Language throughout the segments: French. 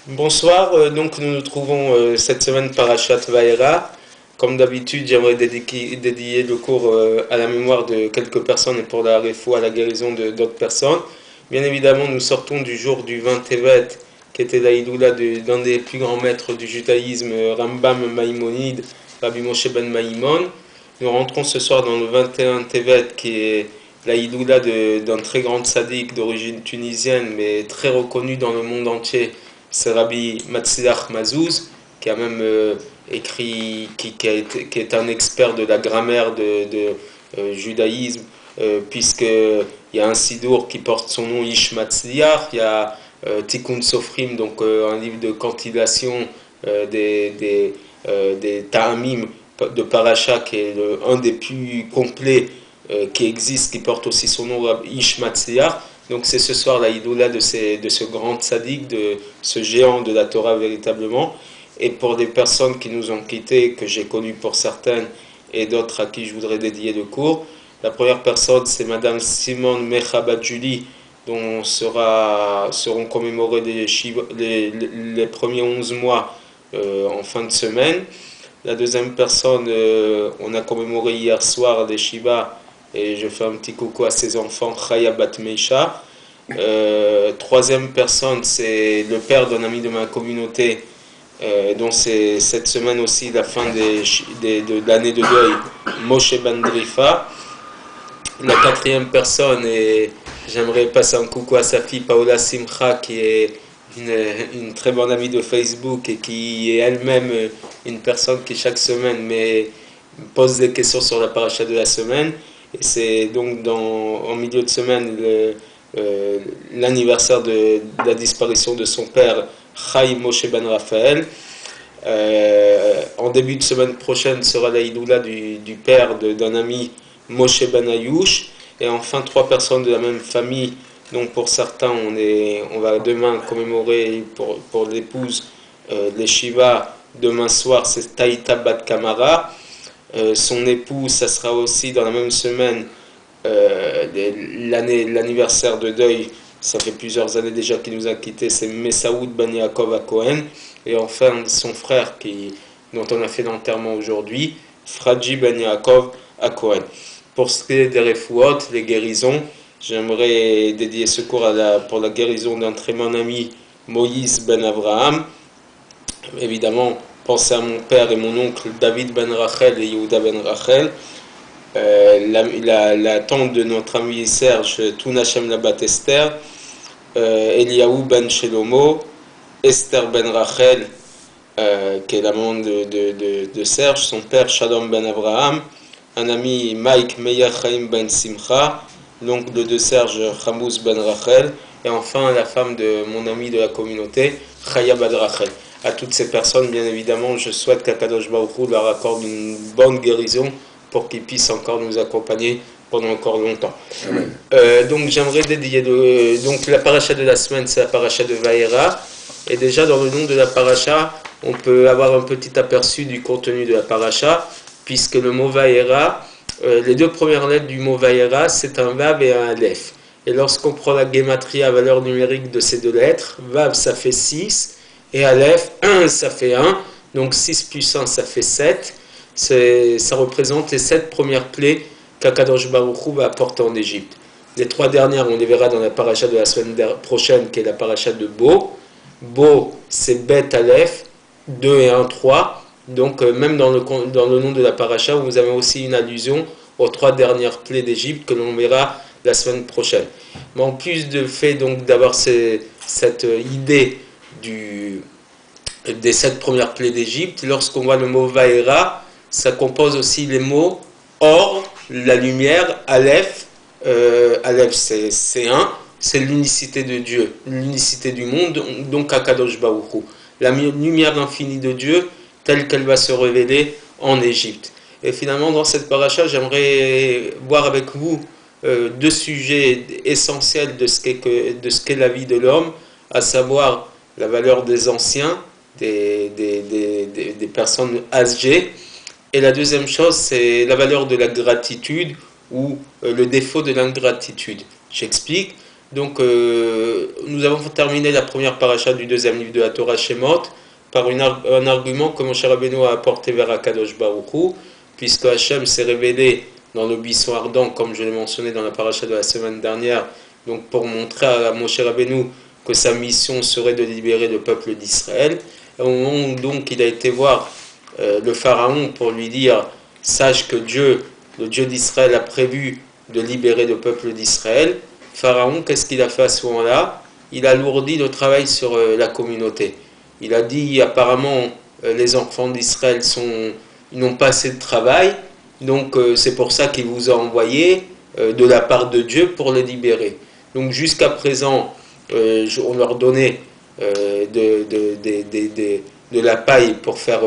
Bonsoir, donc nous nous trouvons cette semaine Parashat Vaera. Comme d'habitude, j'aimerais dédier le cours à la mémoire de quelques personnes et pour la réfou à la guérison d'autres personnes. Bien évidemment, nous sortons du jour du 20 Tevet, qui était la Hidoula d'un des plus grands maîtres du judaïsme, Rambam Maïmonide, Rabbi Moshe ben Maïmon. Nous rentrons ce soir dans le 21 Tevet, qui est la Hidoula d'un très grand tzaddik d'origine tunisienne, mais très reconnu dans le monde entier. C'est Rabbi Matzilach Mazouz, qui a même écrit, qui est un expert de la grammaire de judaïsme, puisqu'il y a un sidour qui porte son nom, Ish Matzliach, il y a Tikkun Sofrim, donc un livre de cantillation des Ta'amim de Paracha, qui est un des plus complets qui existe, qui porte aussi son nom, Ish Matzliach. Donc c'est ce soir la idola de ce grand tzaddik, de ce géant de la Torah véritablement. Et pour des personnes qui nous ont quittés, que j'ai connues pour certaines, et d'autres à qui je voudrais dédier le cours. La première personne, c'est Madame Simone Mechabadjuli, dont seront commémorés les premiers 11 mois en fin de semaine. La deuxième personne, on a commémoré hier soir les Shiva, et je fais un petit coucou à ses enfants, Chaya Bat Meisha. Troisième personne, c'est le père d'un ami de ma communauté, dont c'est cette semaine aussi la fin de l'année de deuil, Moshe Ben Drifa. La quatrième personne, et j'aimerais passer un coucou à sa fille Paola Simcha, qui est une très bonne amie de Facebook et qui est elle-même une personne qui chaque semaine pose des questions sur la paracha de la semaine. Et c'est donc en milieu de semaine l'anniversaire de la disparition de son père, Chaim Moshe Ben Raphaël. En début de semaine prochaine sera la Hidoula du père d'un ami, Moshe Ben Ayush. Et enfin, trois personnes de la même famille. Donc pour certains, on va demain commémorer pour l'épouse les Shiva. Demain soir, c'est Taïta Bat Kamara. Son époux, ça sera aussi dans la même semaine l'anniversaire de deuil. Ça fait plusieurs années déjà qu'il nous a quittés, c'est Messaoud Ben Yaakov à Cohen. Et enfin, son frère dont on a fait l'enterrement aujourd'hui, Fradji Ben Yaakov à Cohen. Pour ce qui est des refouot, les guérisons, j'aimerais dédier ce cours pour la guérison d'un très bon ami, Moïse Ben Abraham. Évidemment, pensez à mon père et mon oncle David Ben Rachel et Yehuda Ben Rachel. La tante de notre ami Serge, Tounachem Labat Esther, Eliaou Ben Shelomo, Esther Ben Rachel, qui est la maman de Serge, son père Shalom Ben Abraham, un ami Mike Meir Chaim Ben Simcha, l'oncle de Serge Chamous Ben Rachel, et enfin la femme de mon ami de la communauté, Chaya Ben Rachel. À toutes ces personnes, bien évidemment, je souhaite qu'Akadosh Baruch Hu leur accorde une bonne guérison pour qu'ils puissent encore nous accompagner pendant encore longtemps. Donc j'aimerais dédier donc la paracha de la semaine, c'est la paracha de Vaera. Et déjà dans le nom de la paracha, on peut avoir un petit aperçu du contenu de la paracha, puisque le mot Vaera, les deux premières lettres du mot Vaera, c'est un Vav et un Aleph. Et lorsqu'on prend la guématrie à valeur numérique de ces deux lettres, Vav ça fait 6, et Aleph, 1 ça fait 1, donc 6 plus 1 ça fait 7. Ça représente les 7 premières plaies qu'Akadosh Baruch Hu va apporter en Égypte. Les 3 dernières, on les verra dans la paracha de la semaine prochaine, qui est la paracha de Bo. Bo, c'est Bet Aleph, 2 et 1, 3. Donc, même dans le nom de la paracha, vous avez aussi une allusion aux 3 dernières plaies d'Égypte que l'on verra la semaine prochaine. Mais en plus de fait donc d'avoir cette idée des 7 premières plaies d'Égypte, lorsqu'on voit le mot Vaera, ça compose aussi les mots Or, la lumière, Aleph, Aleph c'est 1, c'est l'unicité de Dieu, l'unicité du monde, donc Akadosh Baruch Hu, la lumière infinie de Dieu telle qu'elle va se révéler en Égypte. Et finalement, dans cette paracha, j'aimerais voir avec vous 2 sujets essentiels de ce qu'est la vie de l'homme, à savoir la valeur des anciens, des personnes âgées. Et la deuxième chose, c'est la valeur de la gratitude ou le défaut de l'ingratitude. J'explique. Donc, nous avons terminé la première paracha du deuxième livre de la Torah Shemot par un argument que Moshe Rabbeinu a apporté vers Akadosh Baruch Hu, puisque Hachem s'est révélé dans le buisson ardent, comme je l'ai mentionné dans la paracha de la semaine dernière, donc pour montrer à Moshe Rabbeinu que sa mission serait de libérer le peuple d'Israël. Au moment où donc il a été voir le pharaon pour lui dire « Sache que Dieu, le Dieu d'Israël, a prévu de libérer le peuple d'Israël », Pharaon, qu'est-ce qu'il a fait à ce moment-là? Il a alourdi le travail sur la communauté. Il a dit apparemment les enfants d'Israël n'ont pas assez de travail, donc c'est pour ça qu'il vous a envoyé de la part de Dieu pour les libérer. Donc jusqu'à présent, on leur donnait de la paille pour faire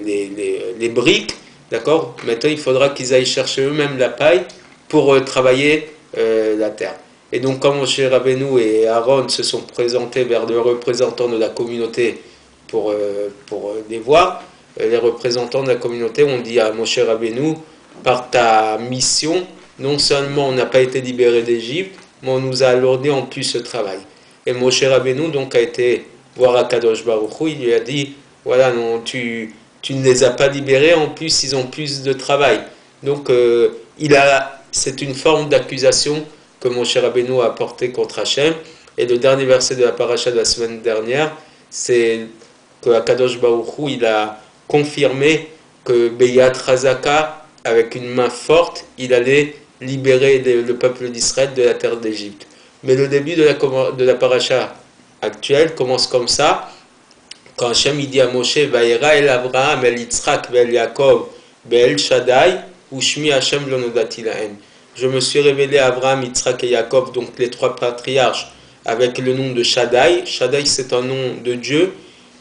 les briques, d'accord? Maintenant, il faudra qu'ils aillent chercher eux-mêmes la paille pour travailler la terre. Et donc, quand Moshe Rabbeinu et Aaron se sont présentés vers le représentant de la communauté pour les voir, les représentants de la communauté ont dit à Moshe Rabbeinu, par ta mission, non seulement on n'a pas été libéré d'Égypte, mais on nous a alourdi en plus ce travail. Et Moshe Rabbeinu donc a été voir Akadosh Baruch Hu, il lui a dit, voilà, non, tu ne les as pas libérés, en plus ils ont plus de travail. Donc c'est une forme d'accusation que Moshe Rabbeinu a apporté contre Hachem. Et le dernier verset de la paracha de la semaine dernière, c'est que Akadosh Baruch Hu, il a confirmé que Beyat Razaka, avec une main forte, il allait libérer le peuple d'Israël de la terre d'Égypte. Mais le début de la paracha actuelle commence comme ça, quand Hachem il dit à Moshe, Vaïra el Abraham, el Yitzhak, el Yaakov, be'el Shaddai, ushmi Hachem lo nodati lahem. Je me suis révélé à Abraham, Yitzhak et Yaakov, donc les trois patriarches, avec le nom de Shaddai. Shaddai, c'est un nom de Dieu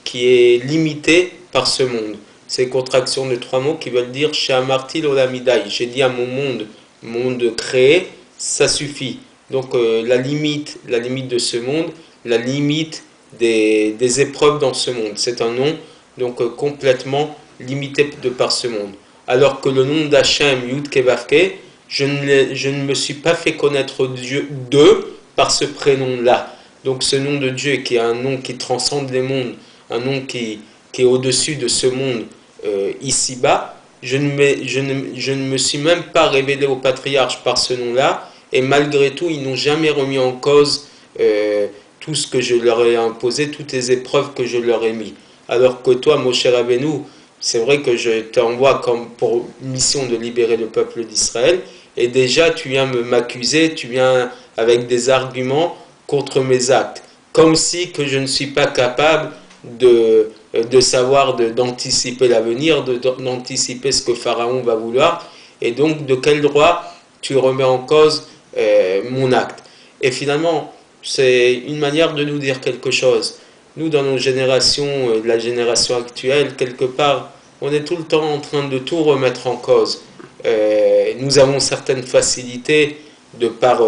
qui est limité par ce monde. C'est une contraction de trois mots qui veulent dire She'amarti l'olamidai. J'ai dit à mon monde créé, ça suffit. Donc la limite de ce monde, la limite des épreuves dans ce monde. C'est un nom donc complètement limité de par ce monde. Alors que le nom d'Hachem, Yud Kevavke, je ne me suis pas fait connaître Dieu d'eux par ce prénom-là. Donc ce nom de Dieu qui est un nom qui transcende les mondes, un nom qui est au-dessus de ce monde ici-bas, je ne me suis même pas révélé aux patriarches par ce nom-là, et malgré tout, ils n'ont jamais remis en cause tout ce que je leur ai imposé, toutes les épreuves que je leur ai mis. Alors que toi, Moshe Rabbeinu, c'est vrai que je t'envoie comme pour mission de libérer le peuple d'Israël, et déjà tu viens m'accuser, tu viens avec des arguments contre mes actes, comme si que je ne suis pas capable de savoir, d'anticiper l'avenir, d'anticiper ce que Pharaon va vouloir, et donc de quel droit tu remets en cause mon acte. Et finalement, c'est une manière de nous dire quelque chose. Nous, dans nos générations, la génération actuelle, quelque part, on est tout le temps en train de tout remettre en cause. Nous avons certaines facilités de par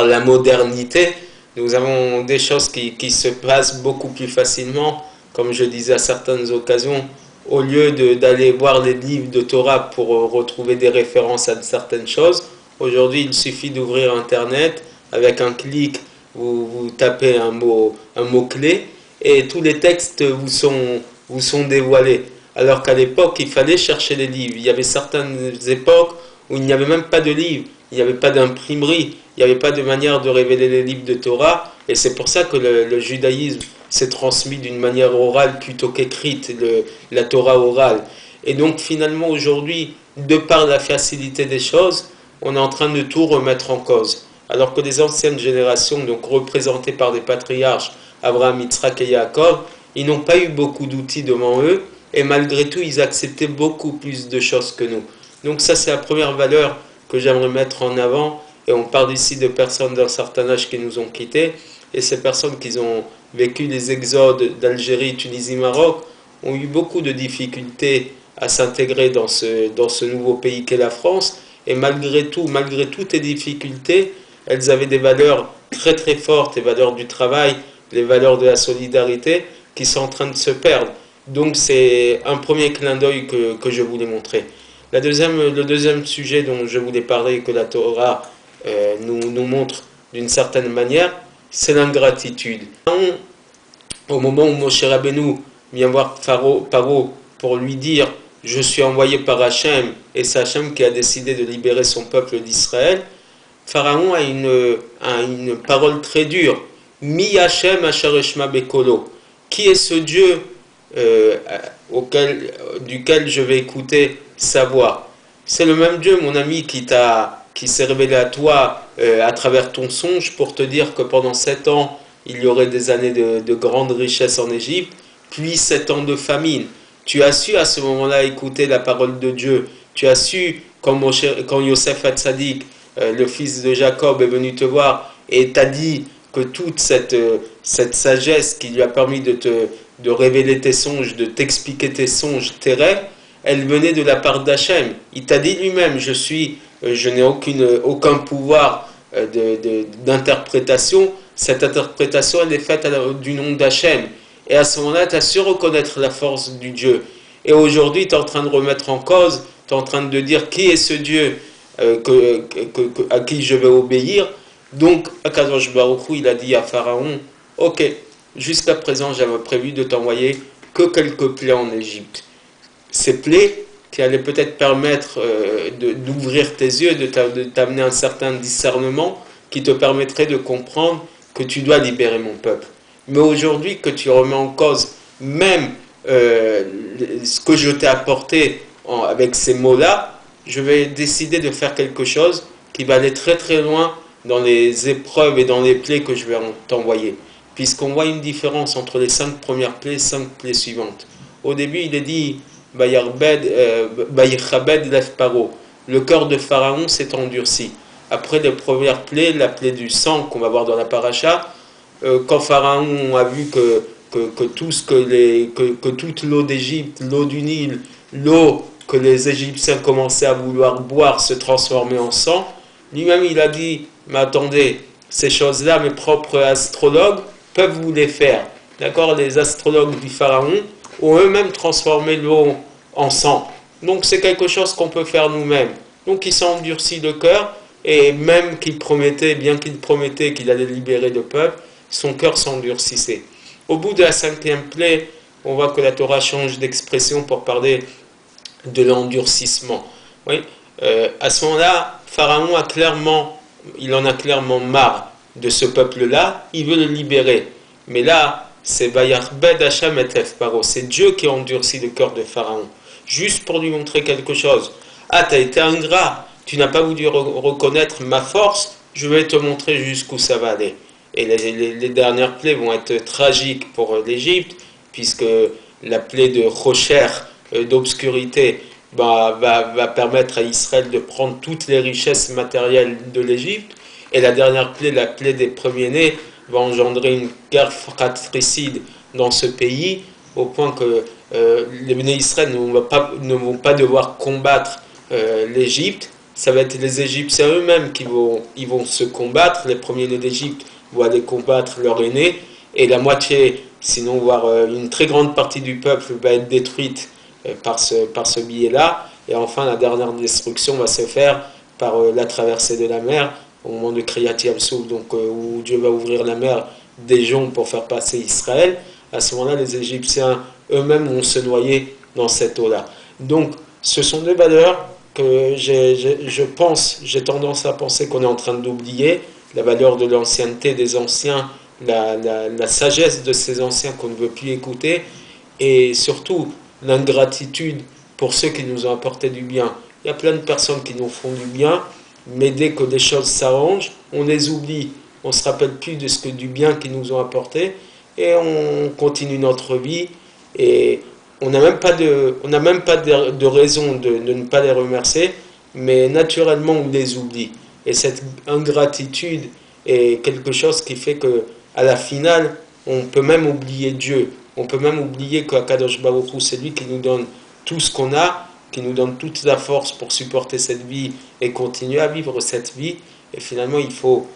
la modernité. Nous avons des choses qui se passent beaucoup plus facilement, comme je disais à certaines occasions, au lieu d'aller voir les livres de Torah pour retrouver des références à certaines choses. Aujourd'hui, il suffit d'ouvrir Internet, avec un clic, vous tapez un mot-clé, et tous les textes vous sont dévoilés. Alors qu'à l'époque, il fallait chercher les livres. Il y avait certaines époques où il n'y avait même pas de livres, il n'y avait pas d'imprimerie, il n'y avait pas de manière de révéler les livres de Torah, et c'est pour ça que le judaïsme s'est transmis d'une manière orale plutôt qu'écrite, la Torah orale. Et donc finalement aujourd'hui, de par la facilité des choses, on est en train de tout remettre en cause. Alors que les anciennes générations, donc représentées par des patriarches, Abraham, Yitzhak et Yaakov, ils n'ont pas eu beaucoup d'outils devant eux, et malgré tout, ils acceptaient beaucoup plus de choses que nous. Donc ça, c'est la première valeur que j'aimerais mettre en avant, et on parle ici de personnes d'un certain âge qui nous ont quittés, et ces personnes qui ont vécu les exodes d'Algérie, Tunisie, Maroc, ont eu beaucoup de difficultés à s'intégrer dans ce nouveau pays qu'est la France, et malgré toutes les difficultés, elles avaient des valeurs très très fortes, les valeurs du travail, les valeurs de la solidarité, qui sont en train de se perdre. Donc c'est un premier clin d'œil que je voulais montrer. Le deuxième sujet dont je voulais parler, que la Torah nous montre d'une certaine manière, c'est l'ingratitude. Au moment où Moshe Rabbeinu vient voir Paro pour lui dire « Je suis envoyé par Hachem » et c'est Hachem qui a décidé de libérer son peuple d'Israël, Pharaon a une parole très dure. « Mi Hachem asher eshma bekolo » Qui est ce Dieu duquel je vais écouter sa voix? C'est le même Dieu, mon ami, qui s'est révélé à toi à travers ton songe pour te dire que pendant 7 ans, il y aurait des années de grande richesse en Égypte, puis 7 ans de famine. Tu as su à ce moment-là écouter la parole de Dieu. Tu as su, quand Yosef Hatzadik, le fils de Jacob, est venu te voir et t'a dit que toute cette sagesse qui lui a permis de révéler tes songes, de t'expliquer tes songes, tes rêves, elle venait de la part d'Hachem. Il t'a dit lui-même, je n'ai aucun pouvoir d'interprétation. Cette interprétation, elle est faite du nom d'Hachem. Et à ce moment-là, tu as su reconnaître la force du Dieu. Et aujourd'hui, tu es en train de remettre en cause, tu es en train de dire qui est ce Dieu à qui je vais obéir. Donc, Akadosh Baruch Hu, il a dit à Pharaon, ok, jusqu'à présent, j'avais prévu de t'envoyer que quelques plaies en Égypte. Ces plaies qui allaient peut-être permettre d'ouvrir tes yeux, de t'amener un certain discernement qui te permettrait de comprendre que tu dois libérer mon peuple. Mais aujourd'hui, que tu remets en cause même ce que je t'ai apporté avec ces mots-là, je vais décider de faire quelque chose qui va aller très très loin dans les épreuves et dans les plaies que je vais t'envoyer. Puisqu'on voit une différence entre les 5 premières plaies et les 5 plaies suivantes. Au début, il est dit Bayichabed lef paro. Le cœur de Pharaon s'est endurci. Après les premières plaies, la plaie du sang qu'on va voir dans la paracha, quand Pharaon a vu que toute l'eau d'Égypte, l'eau du Nil, l'eau que les Égyptiens commençaient à vouloir boire se transformait en sang, lui-même il a dit, mais attendez, ces choses-là, mes propres astrologues peuvent vous les faire. D'accord? Les astrologues du Pharaon ont eux-mêmes transformé l'eau en sang. Donc c'est quelque chose qu'on peut faire nous-mêmes. Donc il s'est endurci le cœur, et même qu'il promettait, bien qu'il promettait qu'il allait libérer le peuple, son cœur s'endurcissait. Au bout de la 5e plaie, on voit que la Torah change d'expression pour parler de l'endurcissement. Oui. À ce moment-là, Pharaon il en a clairement marre de ce peuple-là, il veut le libérer. Mais là, c'est Vayarbed Hachem et Paro, c'est Dieu qui a endurci le cœur de Pharaon, juste pour lui montrer quelque chose. Ah, tu as été ingrat, tu n'as pas voulu reconnaître ma force, je vais te montrer jusqu'où ça va aller. Et les dernières plaies vont être tragiques pour l'Égypte, puisque la plaie de Rocher, d'obscurité, va permettre à Israël de prendre toutes les richesses matérielles de l'Égypte. Et la dernière plaie, la plaie des premiers-nés, va engendrer une guerre fratricide dans ce pays, au point que les béné Israël ne vont pas devoir combattre l'Égypte. Ça va être les Égyptiens eux-mêmes qui vont se combattre. Les premiers-nés d'Égypte vont aller combattre leur aîné, et la moitié, sinon voire une très grande partie du peuple va être détruite par ce biais-là. Et enfin, la dernière destruction va se faire par la traversée de la mer, au moment de Kriyat Yam-Souf, donc où Dieu va ouvrir la mer des joncs pour faire passer Israël. À ce moment-là, les Égyptiens eux-mêmes vont se noyer dans cette eau-là. Donc, ce sont deux valeurs que j'ai tendance à penser qu'on est en train d'oublier, la valeur de l'ancienneté des anciens, la sagesse de ces anciens qu'on ne veut plus écouter, et surtout l'ingratitude pour ceux qui nous ont apporté du bien. Il y a plein de personnes qui nous font du bien, mais dès que des choses s'arrangent, on les oublie. On ne se rappelle plus de ce que du bien qu'ils nous ont apporté, et on continue notre vie, et on n'a même pas de raison de ne pas les remercier, mais naturellement on les oublie. Et cette ingratitude est quelque chose qui fait que, à la finale, on peut même oublier Dieu. On peut même oublier qu'Akadosh Baruch Hu, c'est lui qui nous donne tout ce qu'on a, qui nous donne toute la force pour supporter cette vie et continuer à vivre cette vie. Et finalement, il faut,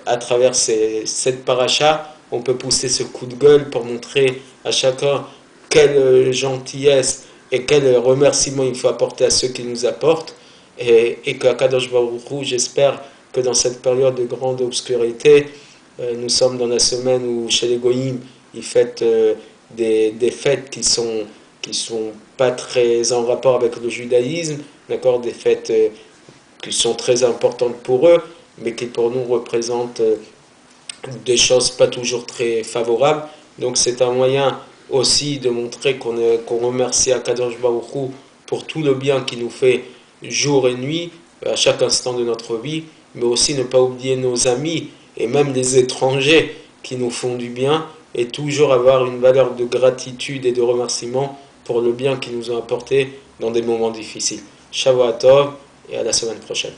à travers cette paracha, on peut pousser ce coup de gueule pour montrer à chacun quelle gentillesse et quel remerciement il faut apporter à ceux qui nous apportent. Et qu'Akadosh Baruch Hu, j'espère que dans cette période de grande obscurité, nous sommes dans la semaine où chez les Goïms, ils fêtent des fêtes qui sont pas très en rapport avec le judaïsme, d'accord, des fêtes qui sont très importantes pour eux, mais qui pour nous représentent des choses pas toujours très favorables. Donc c'est un moyen aussi de montrer qu'on remercie Akadosh Baruch Hu pour tout le bien qu'il nous fait jour et nuit, à chaque instant de notre vie, mais aussi ne pas oublier nos amis et même les étrangers qui nous font du bien, et toujours avoir une valeur de gratitude et de remerciement pour le bien qu'ils nous ont apporté dans des moments difficiles. Shavua Tov et à la semaine prochaine.